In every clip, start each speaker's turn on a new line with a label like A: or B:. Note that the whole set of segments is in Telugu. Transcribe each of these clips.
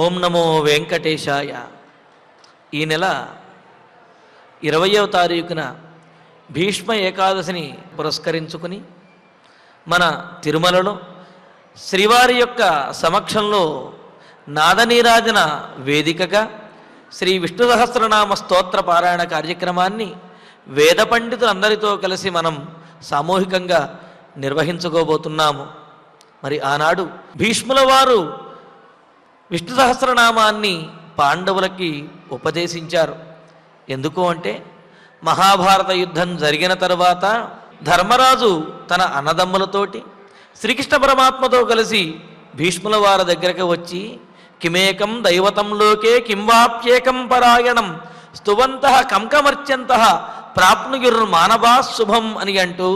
A: ఓం నమో వెంకటేశాయ. ఈ నెల 20వ తారీఖున భీష్మ ఏకాదశిని పురస్కరించుకుని మన తిరుమలలో శ్రీవారి యొక్క సమక్షంలో నాదనీరాజన వేదికగా శ్రీ విష్ణు సహస్రనామ స్తోత్ర పారాయణ కార్యక్రమాన్ని వేద పండితులందరితో కలిసి మనం సామూహికంగా నిర్వహించుకోబోతున్నాము. మరి ఆనాడు భీష్ముల వారు విష్ణు సహస్రనామాన్ని పాండవులకి ఉపదేశించారు. ఎందుకు అంటే మహాభారత యుద్ధం జరిగిన తరువాత ధర్మరాజు తన అన్నదమ్ములతోటి శ్రీకృష్ణ పరమాత్మతో కలిసి భీష్ముల వారి దగ్గరకు వచ్చి కిమేకం దైవతం లోకే కింవాప్యేకం పరాయణం స్తువంతః కంకమర్చ్యంతః ప్రాప్నుయుర్మానవా శుభం అని అంటూ,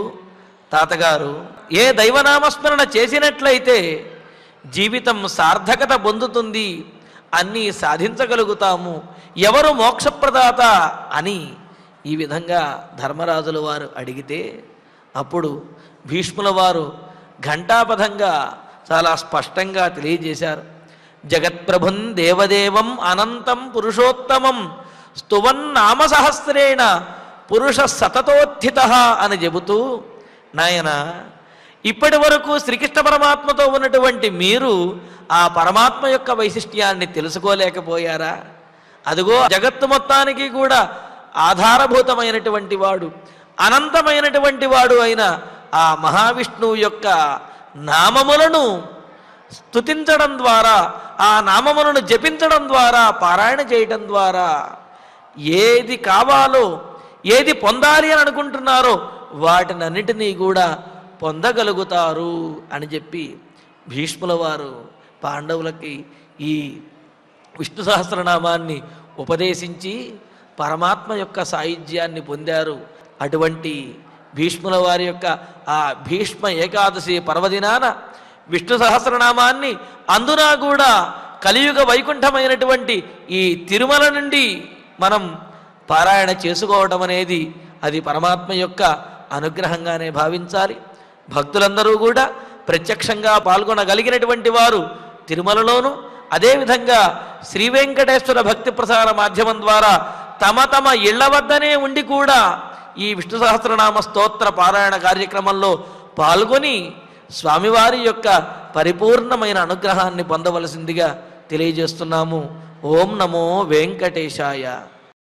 A: తాతగారు ఏ దైవనామస్మరణ చేసినట్లయితే జీవితం సార్థకత పొందుతుంది, అన్నీ సాధించగలుగుతాము, ఎవరు మోక్షప్రదాత అని ఈ విధంగా ధర్మరాజుల వారు అడిగితే అప్పుడు భీష్ముల వారు ఘంటాపథంగా చాలా స్పష్టంగా తెలియజేశారు. జగత్ప్రభున్ దేవదేవం అనంతం పురుషోత్తమం స్తువన్నామ సహస్రేణ పురుష సతతోత్థిత అని చెబుతూ, నాయన ఇప్పటి వరకు శ్రీకృష్ణ పరమాత్మతో ఉన్నటువంటి మీరు ఆ పరమాత్మ యొక్క వైశిష్ట్యాన్ని తెలుసుకోలేకపోయారా? అదిగో జగత్తు మొత్తానికి కూడా ఆధారభూతమైనటువంటి వాడు, అనంతమైనటువంటి వాడు అయిన ఆ మహావిష్ణువు యొక్క నామములను స్తుతించడం ద్వారా, ఆ నామములను జపించడం ద్వారా, పారాయణ చేయటం ద్వారా ఏది కావాలో, ఏది పొందాలి అని అనుకుంటున్నారో వాటినన్నిటినీ కూడా పొందగలుగుతారు అని చెప్పి భీష్ముల వారు పాండవులకి ఈ విష్ణు సహస్రనామాన్ని ఉపదేశించి పరమాత్మ యొక్క సాయుధ్యాన్ని పొందారు. అటువంటి భీష్ముల వారి యొక్క ఆ భీష్మ ఏకాదశి పర్వదినాన విష్ణు సహస్రనామాన్ని, అందునా కూడా కలియుగ వైకుంఠమైనటువంటి ఈ తిరుమల నుండి మనం పారాయణ చేసుకోవటం అనేది అది పరమాత్మ యొక్క అనుగ్రహంగానే భావించాలి. భక్తులందరూ కూడా ప్రత్యక్షంగా పాల్గొనగలిగినటువంటి వారు తిరుమలలోను, అదేవిధంగా శ్రీ వెంకటేశ్వర భక్తి ప్రసార మాధ్యమం ద్వారా తమ తమ ఇళ్ల వద్దనే ఉండి కూడా ఈ విష్ణు సహస్రనామ స్తోత్ర పారాయణ కార్యక్రమంలో పాల్గొని స్వామివారి యొక్క పరిపూర్ణమైన అనుగ్రహాన్ని పొందవలసిందిగా తెలియజేస్తున్నాము. ఓం నమో వెంకటేశాయ.